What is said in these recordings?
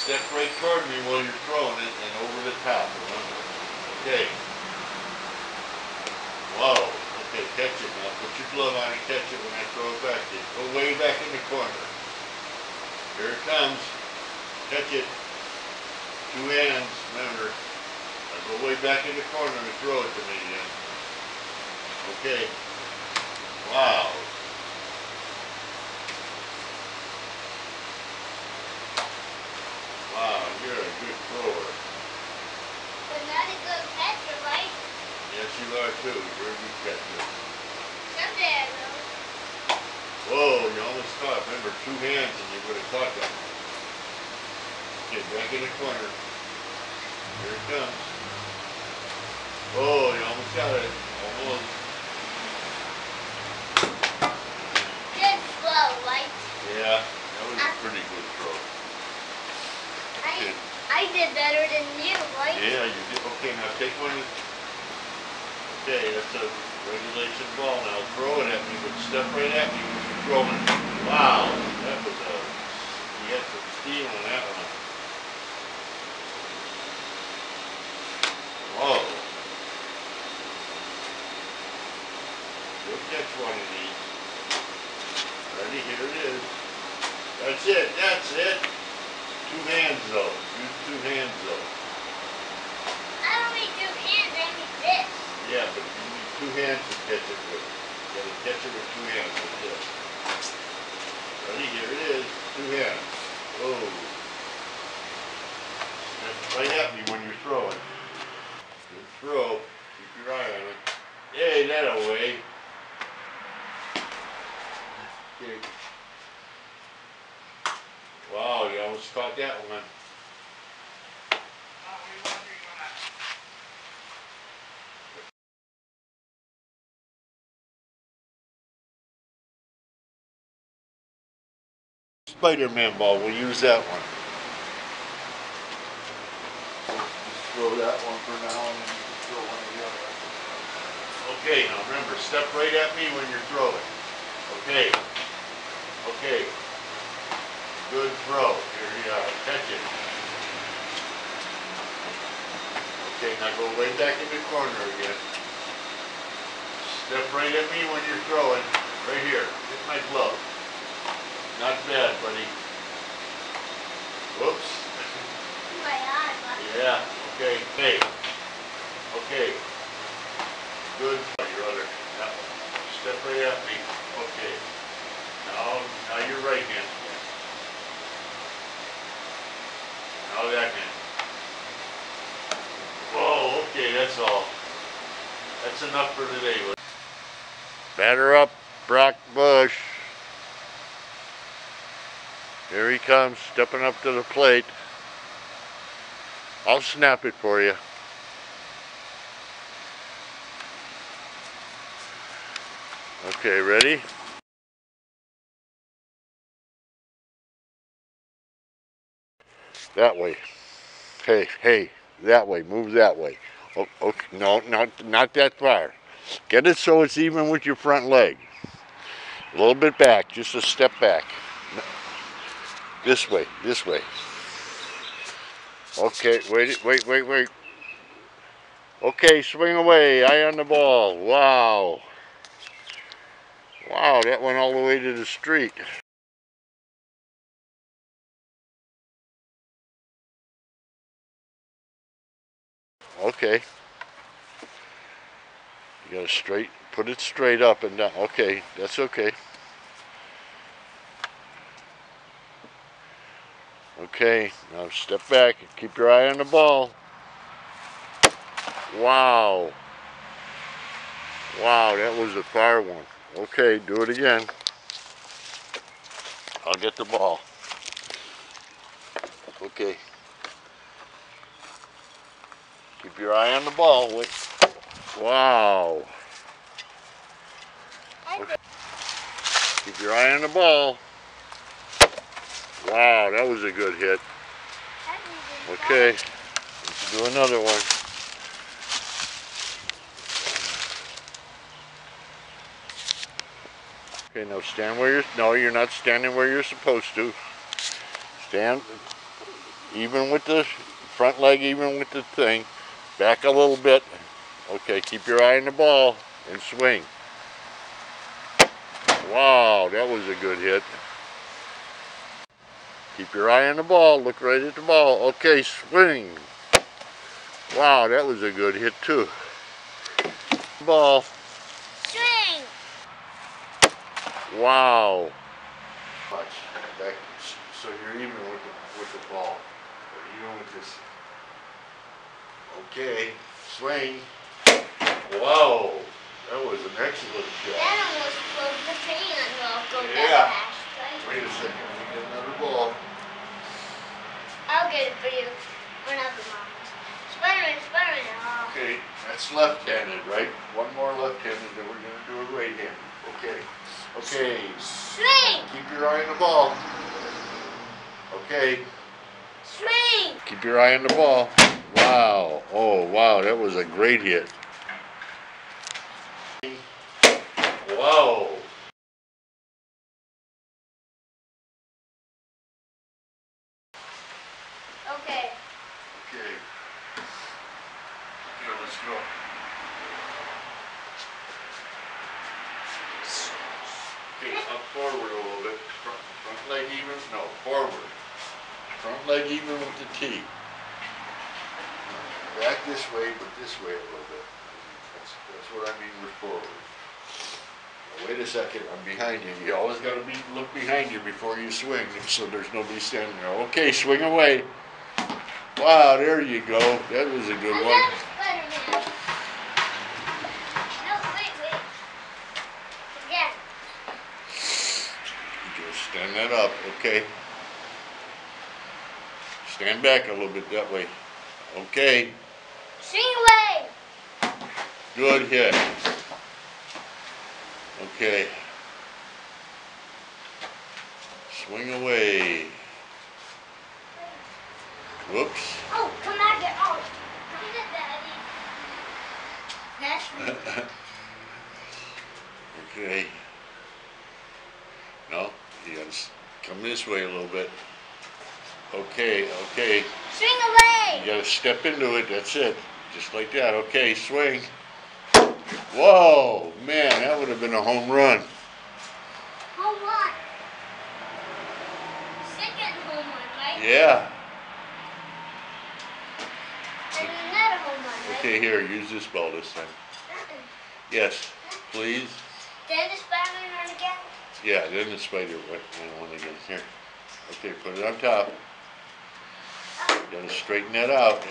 step right toward me while you're throwing it and over the top, remember? Okay. Whoa. Okay, catch it now. Put your glove on and catch it when I throw it back to you. Go way back in the corner. Here it comes. Catch it. Two hands, remember. I go way back in the corner and throw it to me again. Okay. Wow. Wow, you're a good thrower. But not a good catcher, right? Yes, you are too. You're a good catcher. Someday I will. Whoa, you almost caught. Remember, two hands and you would have caught that. Okay, back in the corner. Here it comes. Oh, you almost got it. Almost. Good throw, right? Yeah, that was a pretty good throw. Okay. I did better than you, right? Yeah, you did. Okay, now take one. Okay, that's a regulation ball. Now throw it at me, but step right at me when you're throwing. Wow, that was a. You had some steam on that one. Whoa. Go catch one of these. Ready? Here it is. That's it. That's it. Two hands though. Use two hands though. I don't need two hands, I need this. Yeah, but you need two hands to catch it with. You gotta catch it with two hands like this. Ready? Here it is. Two hands. Whoa. Step right at me when you're throwing. Good throw. Keep your eye on it. Hey, that away. Okay. Wow, you almost caught that one. Spider-Man ball, we'll use that one. Just throw that one for now and then you can throw one of the other. Okay, now remember, step right at me when you're throwing. Okay. Okay. Good throw. Here you are. Catch it. Okay, now go way back in the corner again. Step right at me when you're throwing. Right here. Hit my glove. Not bad, buddy. Whoops. My eye, buddy. Yeah. Okay. Hey. Okay. Good. Your other. Yep. Step right at me. Okay. Now your right hand. Now that hand. Whoa. Okay. That's all. That's enough for today. Batter up, Brock Bush. Here he comes, stepping up to the plate. I'll snap it for you. Okay, ready? That way. Hey, that way. Move that way. Oh, okay. No, not that far. Get it so it's even with your front leg. A little bit back, just a step back. This way, this way. Okay, wait. Okay, swing away, eye on the ball. Wow. Wow, that went all the way to the street. Okay. You gotta put it straight up and down. Okay, that's okay. Okay, now step back and keep your eye on the ball. Wow. Wow, that was a far one. Okay, do it again. I'll get the ball. Okay. Keep your eye on the ball. Wait. Wow. Okay. Keep your eye on the ball. Wow, that was a good hit. Okay, let's do another one. Okay, now stand where you're, no, you're not standing where you're supposed to. Stand, even with the front leg, even with the thing. Back a little bit. Okay, keep your eye on the ball and swing. Wow, that was a good hit. Keep your eye on the ball, look right at the ball. Okay, swing. Wow, that was a good hit too. Ball. Swing. Wow. Back, so you're even with the ball. Or even with this. Okay, swing. Wow, that was an excellent shot. That almost broke the pan. Well, go Yeah. that fast, right? Wait a second, let me get another ball. I'll get it for you. Or not the mom. Spider-Man, Spider-Man. Oh. Okay, that's left-handed, right? One more left-handed, then we're gonna do a right-handed. Okay. Okay. Swing. Keep your eye on the ball. Okay. Swing. Keep your eye on the ball. Wow. Oh, wow, that was a great hit. Wow. Okay. Okay. Here, let's go. Okay, up forward a little bit. Front leg even? No, forward. Front leg even with the T. Back this way, but this way a little bit. That's what I mean with forward. Now, wait a second, I'm behind you. You always gotta look behind you before you swing, so there's nobody standing there. Okay, swing away. Wow, there you go. That was a good I one. got a Spider-Man. No, wait. Again. Just stand that up, okay? Stand back a little bit that way. Okay, Swing away. good hit. Okay. Swing away. Whoops. Oh, come back here. Oh, come here, Daddy. That's me. Okay. No, you gotta come this way a little bit. Okay. Swing away. You gotta step into it, that's it. Just like that. Okay, swing. Whoa, man, that would have been a home run. Home run. Second home run, right? Yeah. And another home run, right? Okay, here, use this ball this time. Yes, please. Then the Spider-Man run again? Yeah, then the spider went one again. Here. Okay, put it on top. You gotta straighten that out.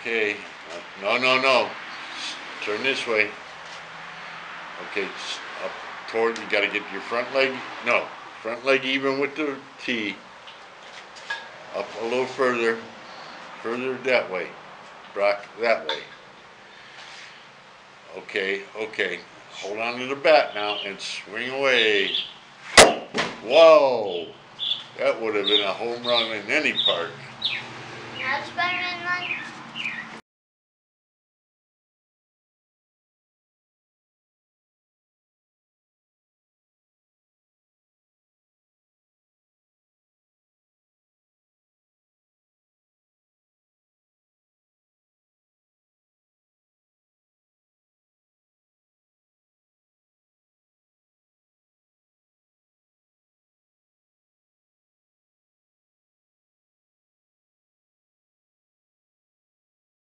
Okay. No. Turn this way. Okay, up toward, you gotta get your front leg. No, front leg even with the T. Up a little further. Further that way. Brock, that way. Okay. Hold on to the bat now and swing away. Whoa! That would have been a home run in any park. Now the Spider-Man run.